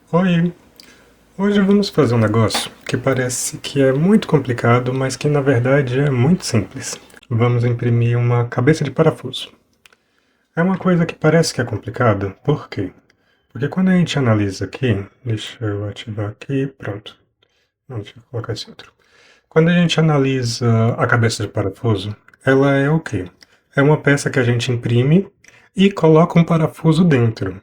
Oi, hoje vamos fazer um negócio que parece que é muito complicado, mas que na verdade é muito simples. Vamos imprimir uma cabeça de parafuso. É uma coisa que parece que é complicada, por quê? Porque quando a gente analisa aqui, deixa eu ativar aqui, pronto. Não, deixa eu colocar esse outro. Quando a gente analisa a cabeça de parafuso, ela é o quê? É uma peça que a gente imprime e coloca um parafuso dentro.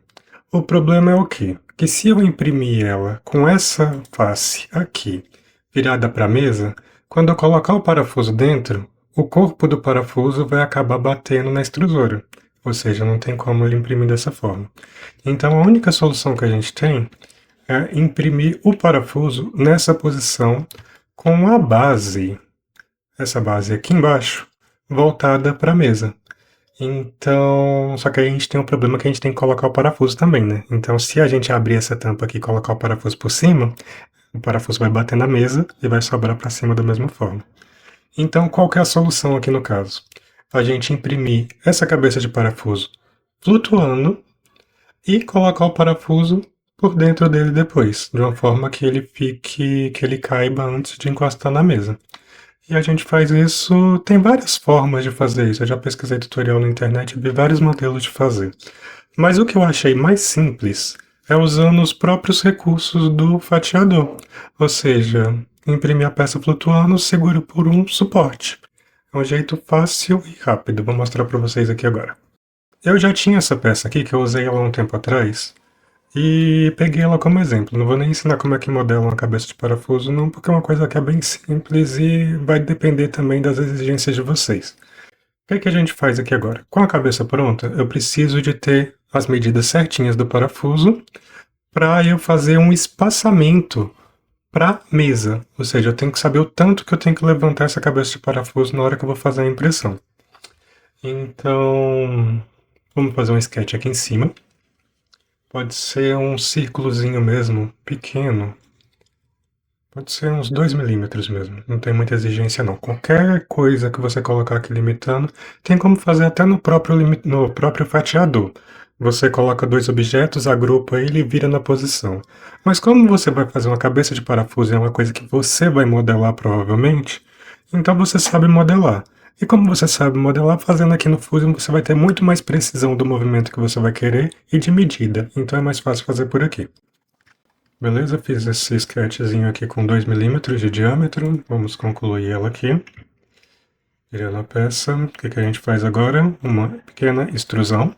O problema é o quê? Que se eu imprimir ela com essa face aqui virada para a mesa, quando eu colocar o parafuso dentro, o corpo do parafuso vai acabar batendo na extrusora. Ou seja, não tem como ele imprimir dessa forma. Então a única solução que a gente tem é imprimir o parafuso nessa posição com a base, essa base aqui embaixo, voltada para a mesa. Então, só que aí a gente tem um problema que a gente tem que colocar o parafuso também, né? Então, se a gente abrir essa tampa aqui e colocar o parafuso por cima, o parafuso vai bater na mesa e vai sobrar para cima da mesma forma. Então, qual que é a solução aqui no caso? A gente imprimir essa cabeça de parafuso flutuando e colocar o parafuso por dentro dele depois, de uma forma que ele fique, que ele caiba antes de encostar na mesa. E a gente faz isso, tem várias formas de fazer isso. Eu já pesquisei tutorial na internet e vi vários modelos de fazer. Mas o que eu achei mais simples é usando os próprios recursos do fatiador. Ou seja, imprimir a peça flutuando, seguro por um suporte. É um jeito fácil e rápido. Vou mostrar para vocês aqui agora. Eu já tinha essa peça aqui, que eu usei ela um tempo atrás, e peguei ela como exemplo. Não vou nem ensinar como é que modela uma cabeça de parafuso, não, porque é uma coisa que é bem simples e vai depender também das exigências de vocês. O que é que a gente faz aqui agora? Com a cabeça pronta, eu preciso de ter as medidas certinhas do parafuso para eu fazer um espaçamento para a mesa. Ou seja, eu tenho que saber o tanto que eu tenho que levantar essa cabeça de parafuso na hora que eu vou fazer a impressão. Então, vamos fazer um sketch aqui em cima. Pode ser um círculozinho mesmo, pequeno. Pode ser uns 2 milímetros mesmo, não tem muita exigência não. Qualquer coisa que você colocar aqui limitando, tem como fazer até no próprio fatiador. Você coloca dois objetos, agrupa ele e vira na posição. Mas como você vai fazer uma cabeça de parafuso e é uma coisa que você vai modelar provavelmente, então você sabe modelar. E como você sabe modelar, fazendo aqui no Fusion você vai ter muito mais precisão do movimento que você vai querer e de medida, então é mais fácil fazer por aqui. Beleza, fiz esse sketchzinho aqui com 2 milímetros de diâmetro, vamos concluir ela aqui. Virando a peça, o que a gente faz agora? Uma pequena extrusão.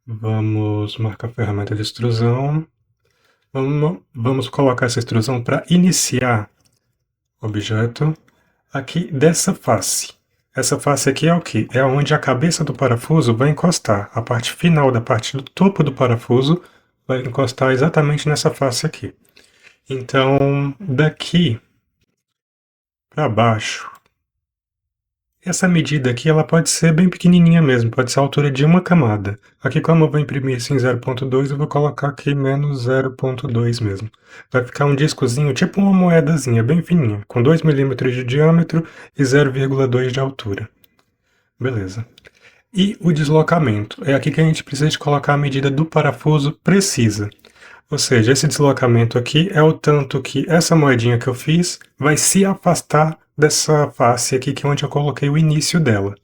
Vamos marcar a ferramenta de extrusão. Vamos colocar essa extrusão para iniciar o objeto aqui dessa face. Essa face aqui é o que? É onde a cabeça do parafuso vai encostar. A parte final da parte do topo do parafuso vai encostar exatamente nessa face aqui. Então, daqui para baixo, essa medida aqui ela pode ser bem pequenininha mesmo, pode ser a altura de uma camada. Aqui, como eu vou imprimir isso em 0.2, eu vou colocar aqui menos 0.2 mesmo. Vai ficar um discozinho, tipo uma moedazinha, bem fininha, com 2 milímetros de diâmetro e 0,2 de altura. Beleza. E o deslocamento. É aqui que a gente precisa de colocar a medida do parafuso precisa. Ou seja, esse deslocamento aqui é o tanto que essa moedinha que eu fiz vai se afastar dessa face aqui, que é onde eu coloquei o início dela.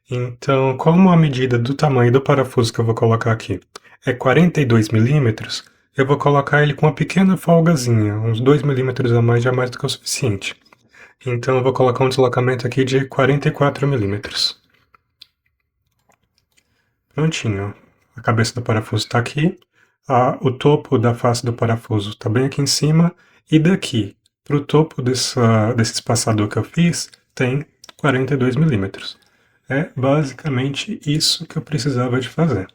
Então, como a medida do tamanho do parafuso que eu vou colocar aqui é 42 milímetros, eu vou colocar ele com uma pequena folgazinha, uns 2 milímetros a mais já é mais do que o suficiente. Então, eu vou colocar um deslocamento aqui de 44 milímetros. Prontinho. A cabeça do parafuso está aqui. O topo da face do parafuso está bem aqui em cima. E daqui para o topo desse espaçador que eu fiz, tem 42 milímetros. É basicamente isso que eu precisava de fazer.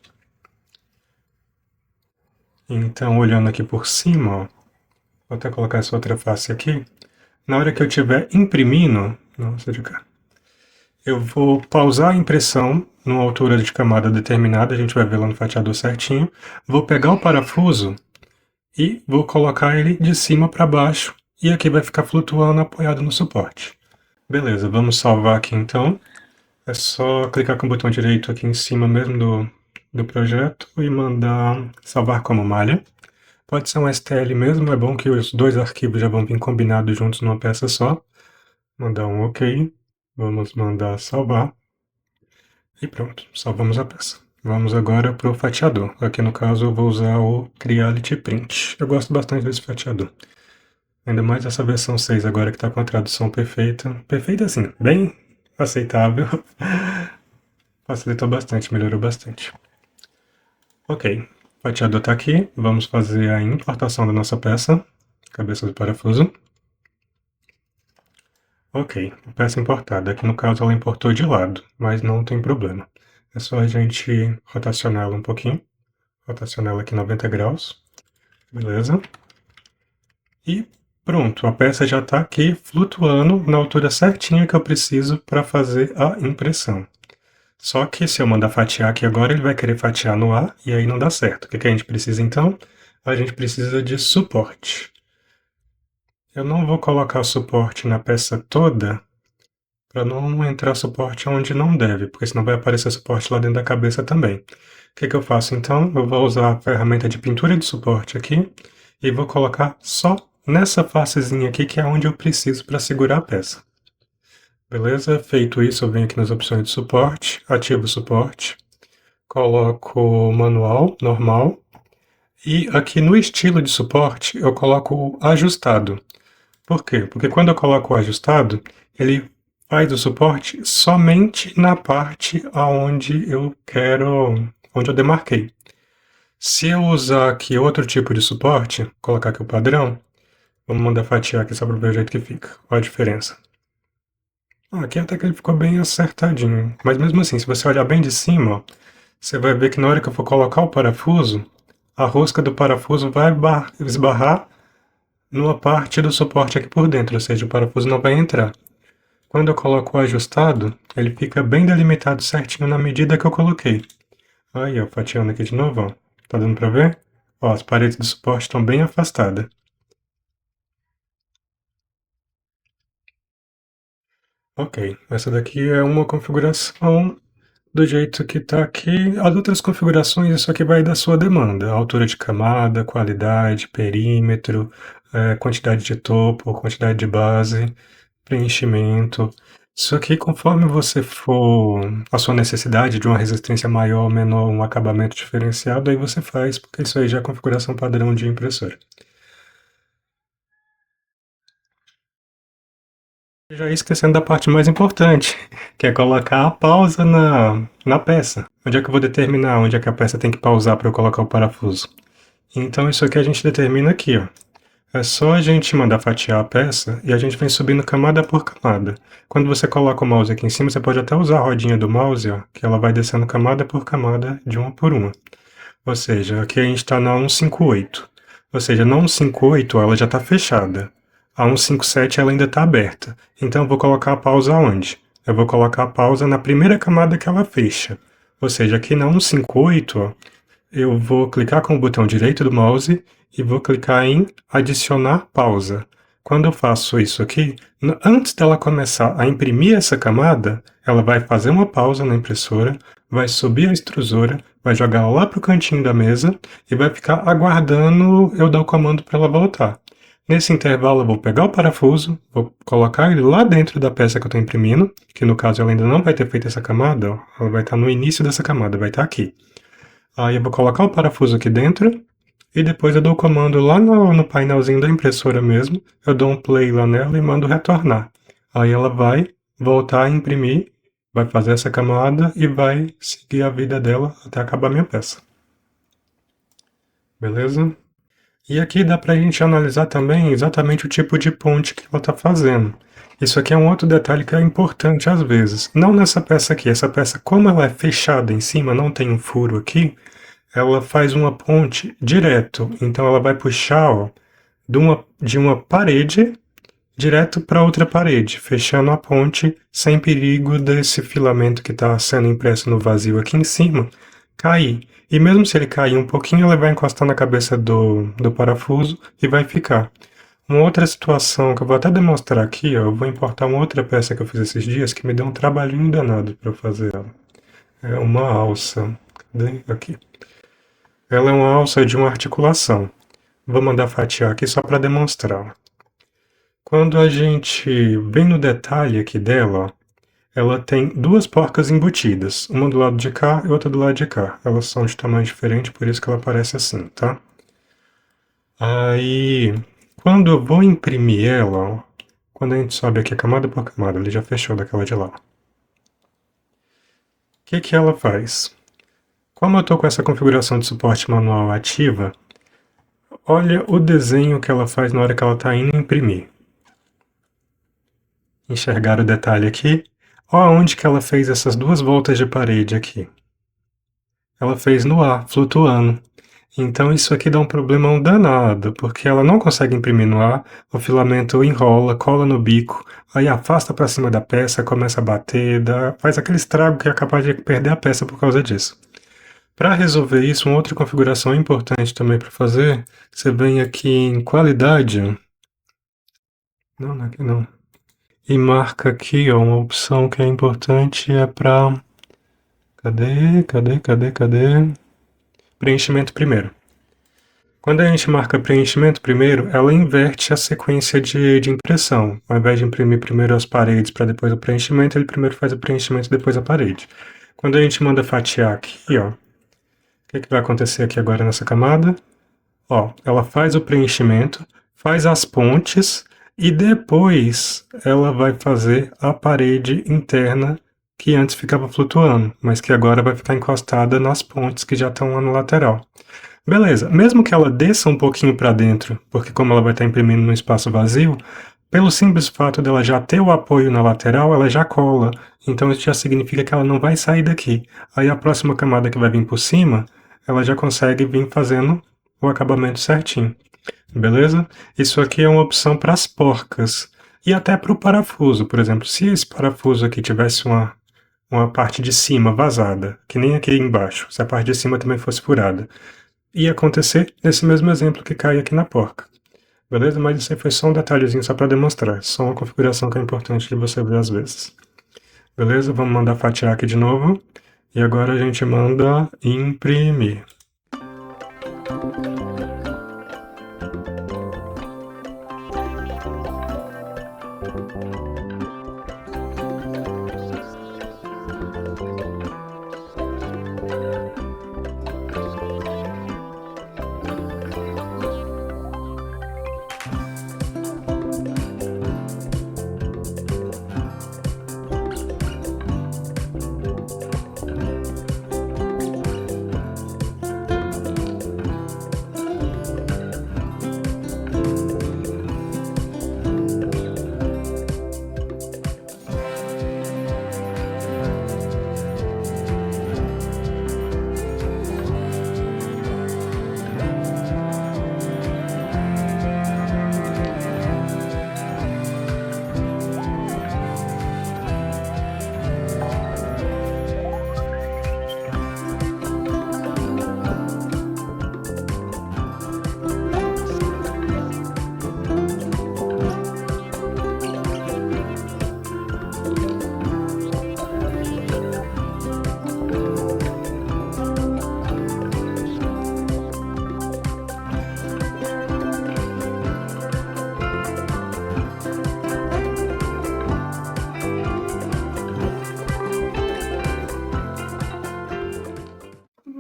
Então, olhando aqui por cima, ó, vou até colocar essa outra face aqui. Na hora que eu estiver imprimindo, nossa, de cá, eu vou pausar a impressão numa altura de camada determinada, a gente vai ver lá no fatiador certinho. Vou pegar o parafuso e vou colocar ele de cima para baixo e aqui vai ficar flutuando apoiado no suporte. Beleza, vamos salvar aqui então. É só clicar com o botão direito aqui em cima mesmo do projeto e mandar salvar como malha. Pode ser um STL mesmo, é bom que os dois arquivos já vão vir combinados juntos numa peça só. Mandar um OK, vamos mandar salvar e pronto, salvamos a peça. Vamos agora para o fatiador. Aqui no caso eu vou usar o Creality Print. Eu gosto bastante desse fatiador. Ainda mais essa versão 6 agora que está com a tradução perfeita. Perfeita assim, bem aceitável. Facilitou bastante, melhorou bastante. Ok, o fatiador está aqui. Vamos fazer a importação da nossa peça. Cabeça do parafuso. Ok, peça importada. Aqui no caso ela importou de lado, mas não tem problema. É só a gente rotacionar ela um pouquinho. Rotacionar ela aqui 90 graus. Beleza. E pronto, a peça já está aqui flutuando na altura certinha que eu preciso para fazer a impressão. Só que se eu mandar fatiar aqui agora, ele vai querer fatiar no ar e aí não dá certo. O que a gente precisa então? A gente precisa de suporte. Eu não vou colocar suporte na peça toda para não entrar suporte onde não deve, porque senão vai aparecer suporte lá dentro da cabeça também. O que eu faço então? Eu vou usar a ferramenta de pintura de suporte aqui e vou colocar só nessa facezinha aqui que é onde eu preciso para segurar a peça. Beleza? Feito isso, eu venho aqui nas opções de suporte, ativo o suporte, coloco manual, normal, e aqui no estilo de suporte eu coloco o ajustado. Por quê? Porque quando eu coloco o ajustado, ele faz o suporte somente na parte aonde eu quero, onde eu demarquei. Se eu usar aqui outro tipo de suporte, colocar aqui o padrão, vamos mandar fatiar aqui só para ver o jeito que fica. Olha a diferença. Aqui até que ele ficou bem acertadinho, mas mesmo assim, se você olhar bem de cima, ó, você vai ver que na hora que eu for colocar o parafuso, a rosca do parafuso vai esbarrar numa parte do suporte aqui por dentro, ou seja, o parafuso não vai entrar. Quando eu coloco o ajustado, ele fica bem delimitado certinho na medida que eu coloquei. Aí, ó, fatiando aqui de novo, ó. Tá dando pra ver? Ó, as paredes do suporte estão bem afastadas. Ok, essa daqui é uma configuração do jeito que está aqui. As outras configurações, isso aqui vai da sua demanda. Altura de camada, qualidade, perímetro, quantidade de topo, quantidade de base, preenchimento. Isso aqui, conforme você for a sua necessidade de uma resistência maior ou menor, um acabamento diferenciado, aí você faz, porque isso aí já é a configuração padrão de impressora. Já ia esquecendo da parte mais importante, que é colocar a pausa na peça. Onde é que eu vou determinar onde é que a peça tem que pausar para eu colocar o parafuso? Então isso aqui a gente determina aqui, ó. É só a gente mandar fatiar a peça e a gente vem subindo camada por camada. Quando você coloca o mouse aqui em cima, você pode até usar a rodinha do mouse, ó, que ela vai descendo camada por camada, de uma por uma. Ou seja, aqui a gente está na 158. Ou seja, na 158 ela já está fechada. A 157 ela ainda está aberta. Então eu vou colocar a pausa onde? Eu vou colocar a pausa na primeira camada que ela fecha. Ou seja, aqui na 158, ó, eu vou clicar com o botão direito do mouse e vou clicar em adicionar pausa. Quando eu faço isso aqui, antes dela começar a imprimir essa camada, ela vai fazer uma pausa na impressora, vai subir a extrusora, vai jogar lá para o cantinho da mesa e vai ficar aguardando eu dar o comando para ela voltar. Nesse intervalo eu vou pegar o parafuso, vou colocar ele lá dentro da peça que eu estou imprimindo, que no caso ela ainda não vai ter feito essa camada, ó, ela vai estar no início dessa camada, vai estar aqui. Aí eu vou colocar o parafuso aqui dentro e depois eu dou o comando lá no painelzinho da impressora mesmo, eu dou um play lá nela e mando retornar. Aí ela vai voltar a imprimir, vai fazer essa camada e vai seguir a vida dela até acabar a minha peça. Beleza? E aqui dá pra gente analisar também exatamente o tipo de ponte que ela está fazendo. Isso aqui é um outro detalhe que é importante às vezes. Não nessa peça aqui, essa peça como ela é fechada em cima, não tem um furo aqui, ela faz uma ponte direto. Então ela vai puxar, ó, de uma parede direto para outra parede, fechando a ponte sem perigo desse filamento que está sendo impresso no vazio aqui em cima cair. E mesmo se ele cair um pouquinho, ele vai encostar na cabeça do parafuso e vai ficar. Uma outra situação que eu vou até demonstrar aqui, ó, eu vou importar uma outra peça que eu fiz esses dias que me deu um trabalhinho danado para fazer ela. É uma alça. Cadê? Aqui. Ela é uma alça de uma articulação. Vou mandar fatiar aqui só para demonstrar. Quando a gente vem no detalhe aqui dela, ó, ela tem duas porcas embutidas, uma do lado de cá e outra do lado de cá. Elas são de tamanho diferente, por isso que ela aparece assim, tá? Aí, quando eu vou imprimir ela, ó, quando a gente sobe aqui camada por camada, ele já fechou daquela de lá. O que que ela faz? Como eu estou com essa configuração de suporte manual ativa, olha o desenho que ela faz na hora que ela está indo imprimir. Enxergar o detalhe aqui? Olha onde que ela fez essas duas voltas de parede aqui. Ela fez no ar, flutuando. Então isso aqui dá um problemão danado, porque ela não consegue imprimir no ar, o filamento enrola, cola no bico, aí afasta para cima da peça, começa a bater, faz aquele estrago que é capaz de perder a peça por causa disso. Para resolver isso, uma outra configuração importante também para fazer, você vem aqui em qualidade, não aqui não, e marca aqui, ó, uma opção que é importante, é para, cadê? Preenchimento primeiro. Quando a gente marca preenchimento primeiro, ela inverte a sequência de impressão. Ao invés de imprimir primeiro as paredes para depois o preenchimento, ele primeiro faz o preenchimento e depois a parede. Quando a gente manda fatiar aqui, ó, o que vai acontecer aqui agora nessa camada? Ó, ela faz o preenchimento, faz as pontes e depois ela vai fazer a parede interna que antes ficava flutuando, mas que agora vai ficar encostada nas pontes que já estão lá no lateral. Beleza, mesmo que ela desça um pouquinho para dentro, porque como ela vai estar imprimindo num espaço vazio, pelo simples fato dela já ter o apoio na lateral, ela já cola. Então isso já significa que ela não vai sair daqui. Aí a próxima camada que vai vir por cima, ela já consegue vir fazendo o acabamento certinho. Beleza? Isso aqui é uma opção para as porcas. E até para o parafuso, por exemplo. Se esse parafuso aqui tivesse uma parte de cima vazada, que nem aqui embaixo, se a parte de cima também fosse furada, ia acontecer nesse mesmo exemplo que cai aqui na porca. Beleza? Mas isso aí foi só um detalhezinho só para demonstrar. Só uma configuração que é importante de você ver às vezes. Beleza? Vamos mandar fatiar aqui de novo. E agora a gente manda imprimir.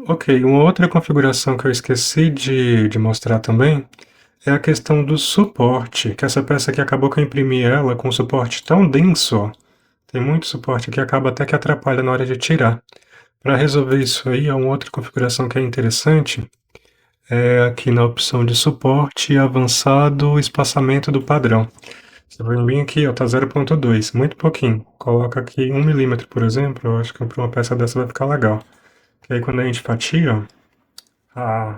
Ok, uma outra configuração que eu esqueci de mostrar também é a questão do suporte, que essa peça aqui acabou que eu imprimi ela com um suporte tão denso, ó. Tem muito suporte que acaba até que atrapalha na hora de tirar. Para resolver isso aí, uma outra configuração que é interessante é aqui na opção de suporte avançado espaçamento do padrão. Você vai vir aqui, ó, tá 0.2, muito pouquinho. Coloca aqui 1 milímetro, por exemplo, eu acho que para uma peça dessa vai ficar legal. E aí quando a gente fatia,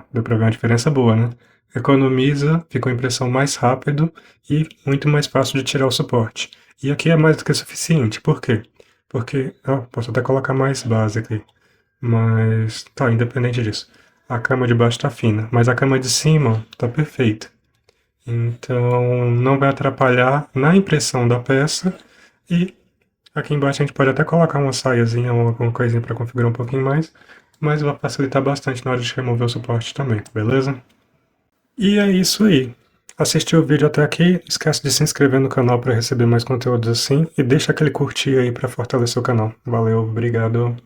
deu para ver uma diferença boa, né? Economiza, fica uma impressão mais rápido e muito mais fácil de tirar o suporte. E aqui é mais do que suficiente, por quê? Porque, posso até colocar mais base aqui, mas tá, independente disso. A cama de baixo tá fina, mas a cama de cima tá perfeita. Então não vai atrapalhar na impressão da peça e aqui embaixo a gente pode até colocar uma saiazinha ou alguma coisinha para configurar um pouquinho mais, mas vai facilitar bastante na hora de remover o suporte também, beleza? E é isso aí. Assistiu o vídeo até aqui, não esquece de se inscrever no canal para receber mais conteúdos assim e deixa aquele curtir aí para fortalecer o canal. Valeu, obrigado.